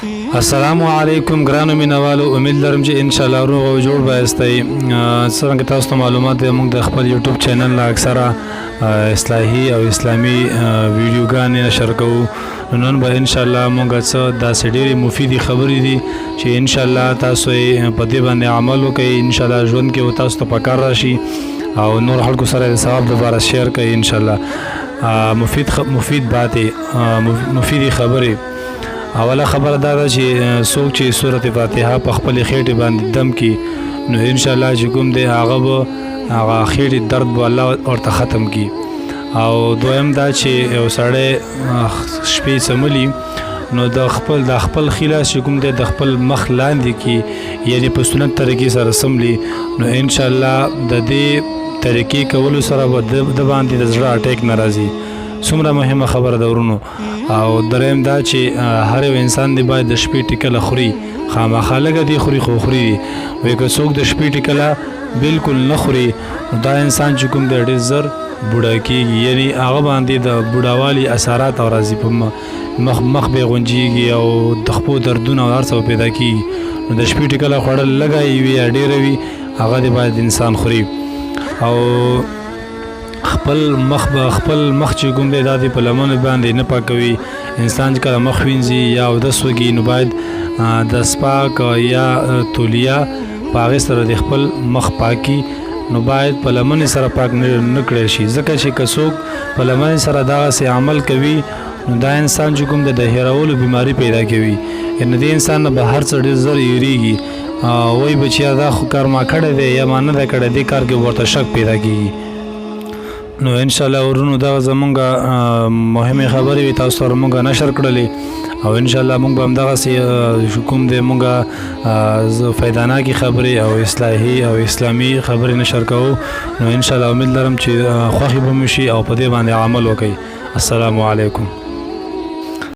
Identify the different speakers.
Speaker 1: السلام علیکم ګرانو مینوالو، امید لرم چې ان شاء الله روغ او جوړ به یاستئ. څرنګه تاسو ته معلومات دی، موږ د خپل یوټیوب چینل نه اکثره اصلاحي او اسلامي ویډیوګانې نشر کوو. نن به ان شاء الله موږ څه داسې ډېرې مفیدې خبرې دي چې ان شاء الله تاسو یې په دې باندې عمل وکړئ. ان شاء الله ژوند کې تاسو ته پکار راشي او نور خلکو سره د ثواب لپاره شیر کړئ. ان شاء الله مفید باتې، مفیدې خبرې. اوله خبره دا ده چې څوک چې سورۃ فاتحه په خپل خېټې باندې دم کړي نو ان شاء الله چې کوم دی هغه به هغه خېټې درد به الله ورته ختم کړي. او دویم دا چې یو سړی شپې څملي نو د خپل خلاص چې کوم دی د خپل مخ لاندې کې یعنی په سنت طریقې سره سملي نو ان شاء الله د دې طریقې کولو سره به د باندې د زړه اټیک نه راځي. څومره مهمه خبره ده ورونو. او دریم دا چې هر یو انسان دی باید د شپې ټیکله خوري، خامخا لږه دی خوري خو خوري. وایي که څوک د شپې ټیکله بالکل نه خوري نو دا انسان چې کوم دی ډېر زر بوډا کېږي، یعنی هغه باندې د بوډاوالي اثرات او راځي، په مخ به غونجېږي او د خپو دردونه او هر څه پیدا کېږي. نو د شپې ټیکله خوړل لږه وي یا ډېره وي هغه دی باید انسان خوري. او خپل مخ چې کوم دی دا په لمنو باندې نه پاکوي. انسان چې کله مخ وینځي یا اودس وکړي نو باید د سپاک یا تولیه په هغې سره د خپل مخ پاکي نو باید په لمنې سره پاک نه کړی شي، ځکه چې که څوک په لمنې سره دغسې عمل کوي نو دا انسان چې کوم د هېرولو بیماري پیدا کوي. یعنې دې انسان نه به هر څه ډېر زر هېرېږي. وایي بچیا دا خو کار ما کړی دی یا ما نه دی کړی، دې کار کې ورته شک پیدا کېږي. نو ان شاء الله ورونو دا زمونږ مهمه خبرې وي تاسو سره مونږ نشر کړلې او ان شاء الله مونږ به همدغسې کوم دی مونږ فایداناکې خبرې او اصلاحي او اسلامي خبرې نشر کوو. نو ان شاء الله امید لرم چې خوښې به مو شي او په دې باندې عمل وکړئ. السلام علیکم.